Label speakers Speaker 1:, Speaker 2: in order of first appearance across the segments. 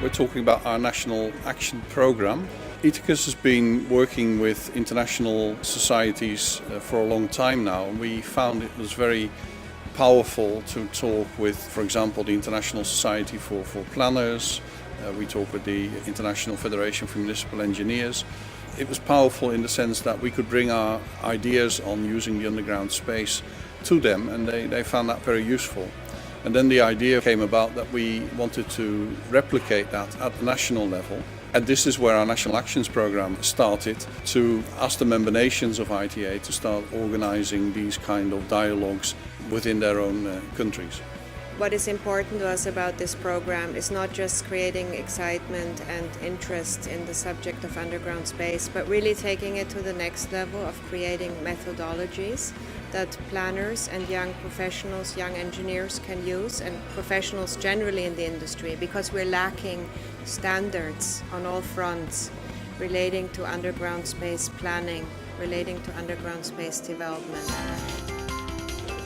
Speaker 1: We're talking about our National Action Programme. Ithacus has been working with international societies for a long time now, and we found it was very powerful to talk with, for example, the International Society for Planners. We talked with the International Federation for Municipal Engineers. It was powerful in the sense that we could bring our ideas on using the underground space to them, and they found that very useful. And then the idea came about that we wanted to replicate that at the national level. And this is where our National Actions Programme started, to ask the member nations of ITA to start organising these kind of dialogues within their own countries.
Speaker 2: What is important to us about this program is not just creating excitement and interest in the subject of underground space, but really taking it to the next level of creating methodologies that planners and young professionals, young engineers can use, and professionals generally in the industry, because we're lacking standards on all fronts relating to underground space planning, relating to underground space development.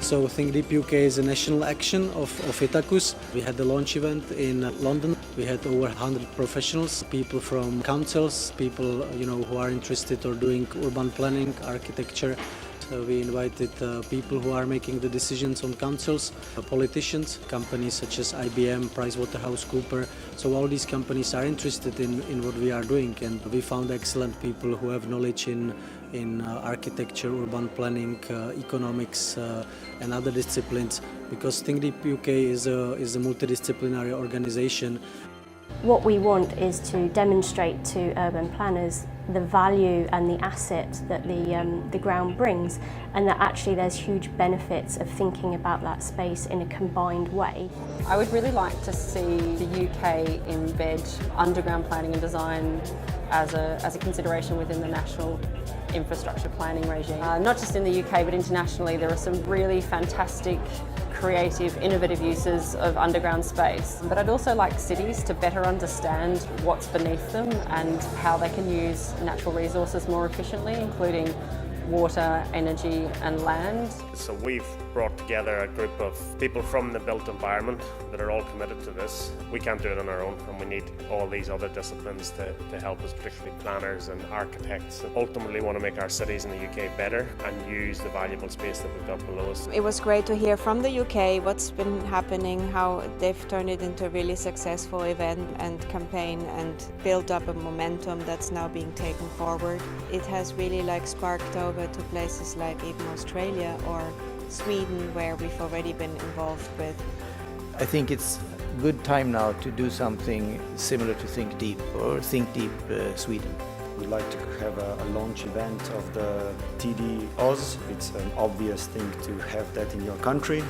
Speaker 3: So Think Deep UK is a national action of Ithacus. We had the launch event in London. We had over 100 professionals, people from councils, people who are interested or doing urban planning, architecture. So we invited people who are making the decisions on councils, politicians, companies such as IBM, PricewaterhouseCoopers. So all these companies are interested in what we are doing, and we found excellent people who have knowledge in architecture, urban planning, economics, and other disciplines, because Think Deep UK is a multidisciplinary organization.
Speaker 4: What we want is to demonstrate to urban planners the value and the asset that the ground brings, and that actually there's huge benefits of thinking about that space in a combined way.
Speaker 5: I would really like to see the UK embed underground planning and design as a consideration within the national infrastructure planning regime. Not just in the UK but internationally, there are some really fantastic, creative, innovative uses of underground space. But I'd also like cities to better understand what's beneath them and how they can use natural resources more efficiently, including water, energy and land.
Speaker 6: So we've brought together a group of people from the built environment that are all committed to this. We can't do it on our own, and we need all these other disciplines to help us, particularly planners and architects. Ultimately want to make our cities in the UK better and use the valuable space that we've got below us.
Speaker 2: It was great to hear from the UK what's been happening, how they've turned it into a really successful event and campaign and built up a momentum that's now being taken forward. It has really sparked over to places like even Australia or Sweden, where we've already been involved with.
Speaker 7: I think it's a good time now to do something similar to Think Deep or Think Deep Sweden.
Speaker 8: We'd like to have a launch event of the TD Oz. It's an obvious thing to have that in your country,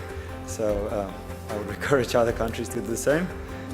Speaker 8: so I would encourage other countries to do the same.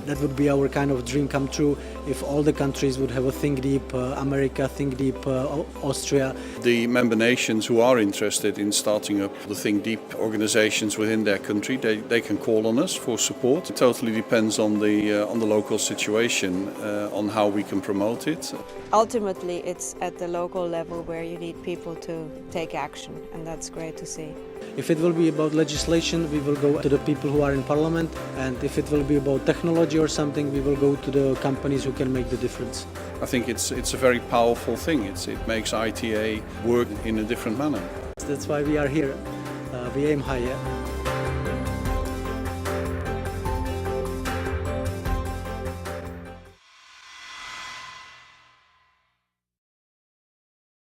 Speaker 3: That would be our kind of dream come true, if all the countries would have a Think Deep America, Think Deep Austria.
Speaker 1: The member nations who are interested in starting up the Think Deep organizations within their country, they can call on us for support. It totally depends on the local situation, on how we can promote it.
Speaker 2: Ultimately, it's at the local level where you need people to take action, and that's great to see.
Speaker 3: If it will be about legislation, we will go to the people who are in parliament, and if it will be about technology or something, we will go to the companies who can make the difference.
Speaker 1: I think it's a very powerful thing. It makes ITA work in a different manner.
Speaker 3: That's why we are here. We aim high. Yeah?